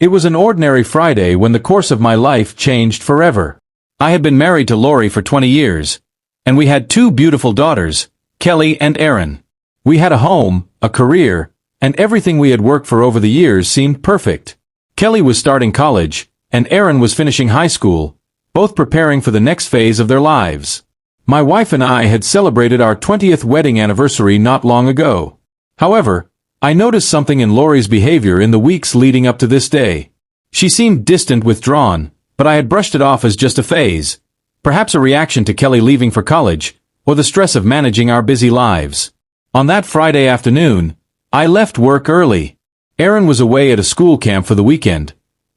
It was an ordinary Friday when the course of my life changed forever. I had been married to Lori for 20 years, and we had two beautiful daughters, Kelly and Erin. We had a home, a career, and everything we had worked for over the years seemed perfect. Kelly was starting college, and Erin was finishing high school, both preparing for the next phase of their lives. My wife and I had celebrated our 20th wedding anniversary not long ago. However, I noticed something in Lori's behavior in the weeks leading up to this day. She seemed distant, withdrawn, but I had brushed it off as just a phase, perhaps a reaction to Kelly leaving for college, or the stress of managing our busy lives. On that Friday afternoon, I left work early. Erin was away at a school camp for the weekend,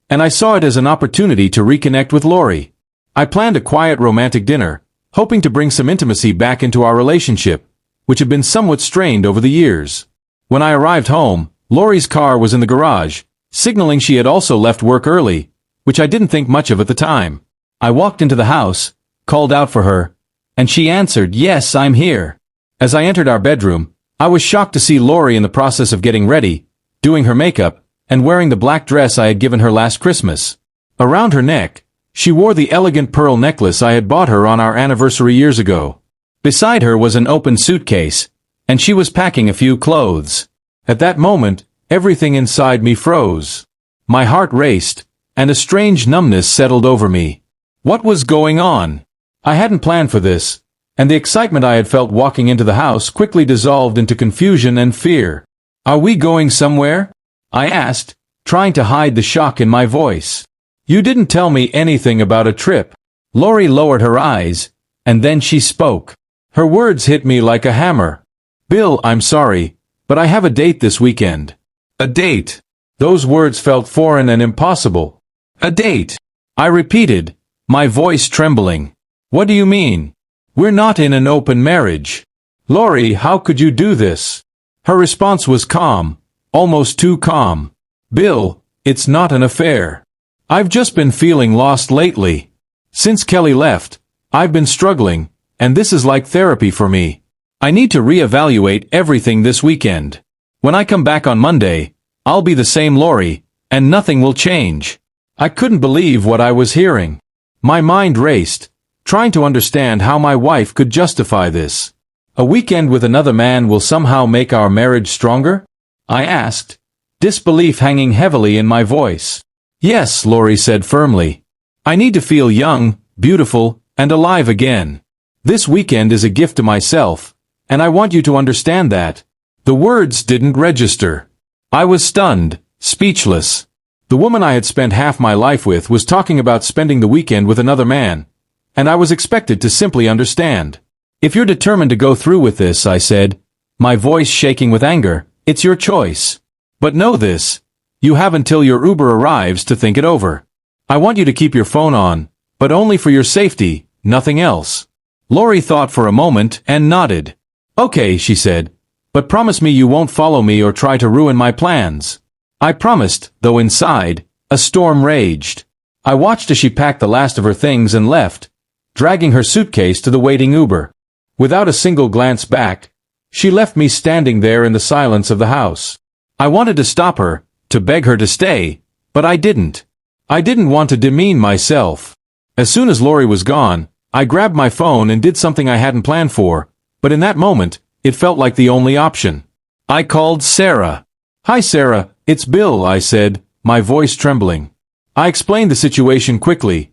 and I saw it as an opportunity to reconnect with Lori. I planned a quiet romantic dinner, hoping to bring some intimacy back into our relationship, which had been somewhat strained over the years. When I arrived home, Lori's car was in the garage, signaling she had also left work early, which I didn't think much of at the time. I walked into the house, called out for her, and she answered, "Yes, I'm here." As I entered our bedroom, I was shocked to see Lori in the process of getting ready, doing her makeup, and wearing the black dress I had given her last Christmas. Around her neck, she wore the elegant pearl necklace I had bought her on our anniversary years ago. Beside her was an open suitcase, and she was packing a few clothes. At that moment, everything inside me froze. My heart raced, and a strange numbness settled over me. What was going on? I hadn't planned for this, and the excitement I had felt walking into the house quickly dissolved into confusion and fear. "Are we going somewhere?" I asked, trying to hide the shock in my voice. "You didn't tell me anything about a trip." Lori lowered her eyes, and then she spoke. Her words hit me like a hammer. "Bill, I'm sorry, but I have a date this weekend." "A date?" Those words felt foreign and impossible. "A date?" I repeated, my voice trembling. "What do you mean? We're not in an open marriage." "Lori, how could you do this?" Her response was calm, almost too calm. "Bill, it's not an affair. I've just been feeling lost lately. Since Kelly left, I've been struggling, and this is like therapy for me. I need to reevaluate everything this weekend. When I come back on Monday, I'll be the same Lori, and nothing will change." I couldn't believe what I was hearing. My mind raced, trying to understand how my wife could justify this. "A weekend with another man will somehow make our marriage stronger?" I asked, disbelief hanging heavily in my voice. "Yes," Lori said firmly. "I need to feel young, beautiful, and alive again. This weekend is a gift to myself, and I want you to understand that." The words didn't register. I was stunned, speechless. The woman I had spent half my life with was talking about spending the weekend with another man, and I was expected to simply understand. "If you're determined to go through with this," I said, my voice shaking with anger, "it's your choice. But know this, you have until your Uber arrives to think it over. I want you to keep your phone on, but only for your safety, nothing else." Lori thought for a moment and nodded. "Okay," she said, "but promise me you won't follow me or try to ruin my plans." I promised, though inside, a storm raged. I watched as she packed the last of her things and left, dragging her suitcase to the waiting Uber. Without a single glance back, she left me standing there in the silence of the house. I wanted to stop her, to beg her to stay, but I didn't. I didn't want to demean myself. As soon as Lori was gone, I grabbed my phone and did something I hadn't planned for, but in that moment, it felt like the only option. I called Sarah. "Hi Sarah, it's Bill," I said, my voice trembling. I explained the situation quickly.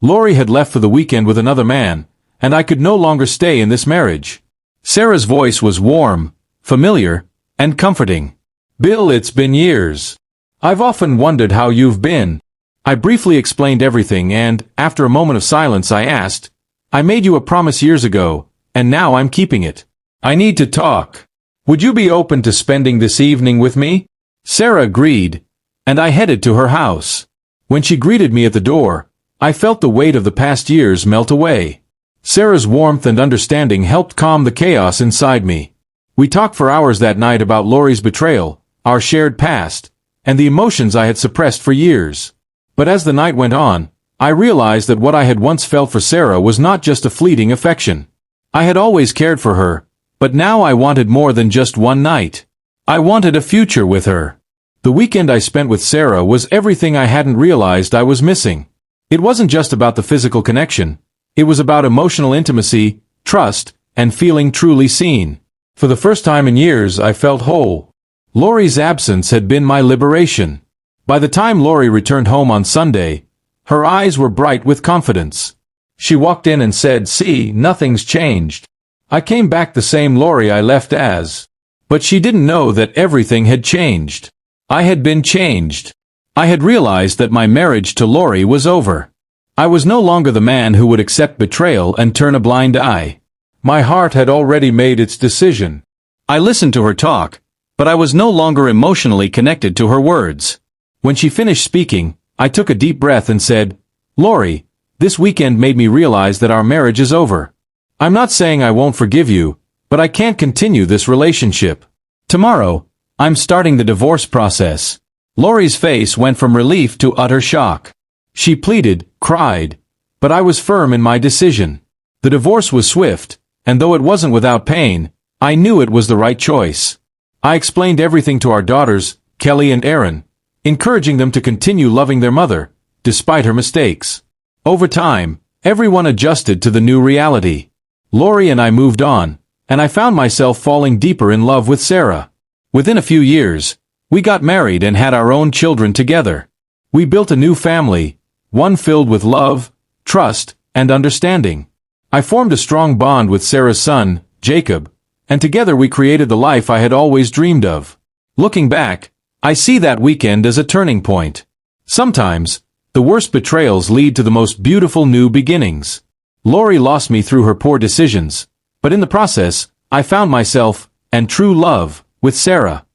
Lori had left for the weekend with another man, and I could no longer stay in this marriage. Sarah's voice was warm, familiar, and comforting. "Bill, it's been years. I've often wondered how you've been." I briefly explained everything and, after a moment of silence, I asked, "I made you a promise years ago, and now I'm keeping it. I need to talk. Would you be open to spending this evening with me?" Sarah agreed, and I headed to her house. When she greeted me at the door, I felt the weight of the past years melt away. Sarah's warmth and understanding helped calm the chaos inside me. We talked for hours that night about Lori's betrayal, our shared past, and the emotions I had suppressed for years. But as the night went on, I realized that what I had once felt for Sarah was not just a fleeting affection. I had always cared for her, but now I wanted more than just one night. I wanted a future with her. The weekend I spent with Sarah was everything I hadn't realized I was missing. It wasn't just about the physical connection. It was about emotional intimacy, trust, and feeling truly seen. For the first time in years, I felt whole. Lori's absence had been my liberation. By the time Lori returned home on Sunday, her eyes were bright with confidence. She walked in and said, "See, nothing's changed. I came back the same Lori I left as." But she didn't know that everything had changed. I had been changed. I had realized that my marriage to Lori was over. I was no longer the man who would accept betrayal and turn a blind eye. My heart had already made its decision. I listened to her talk, but I was no longer emotionally connected to her words. When she finished speaking, I took a deep breath and said, "Lori, this weekend made me realize that our marriage is over. I'm not saying I won't forgive you, but I can't continue this relationship. Tomorrow, I'm starting the divorce process." Lori's face went from relief to utter shock. She pleaded, cried, but I was firm in my decision. The divorce was swift, and though it wasn't without pain, I knew it was the right choice. I explained everything to our daughters, Kelly and Erin, encouraging them to continue loving their mother, despite her mistakes. Over time, everyone adjusted to the new reality. Lori and I moved on, and I found myself falling deeper in love with Sarah. Within a few years, we got married and had our own children together. We built a new family, one filled with love, trust, and understanding. I formed a strong bond with Sarah's son, Jacob, and together we created the life I had always dreamed of. Looking back, I see that weekend as a turning point. Sometimes, the worst betrayals lead to the most beautiful new beginnings. Lori lost me through her poor decisions, but in the process, I found myself, and true love, with Sarah.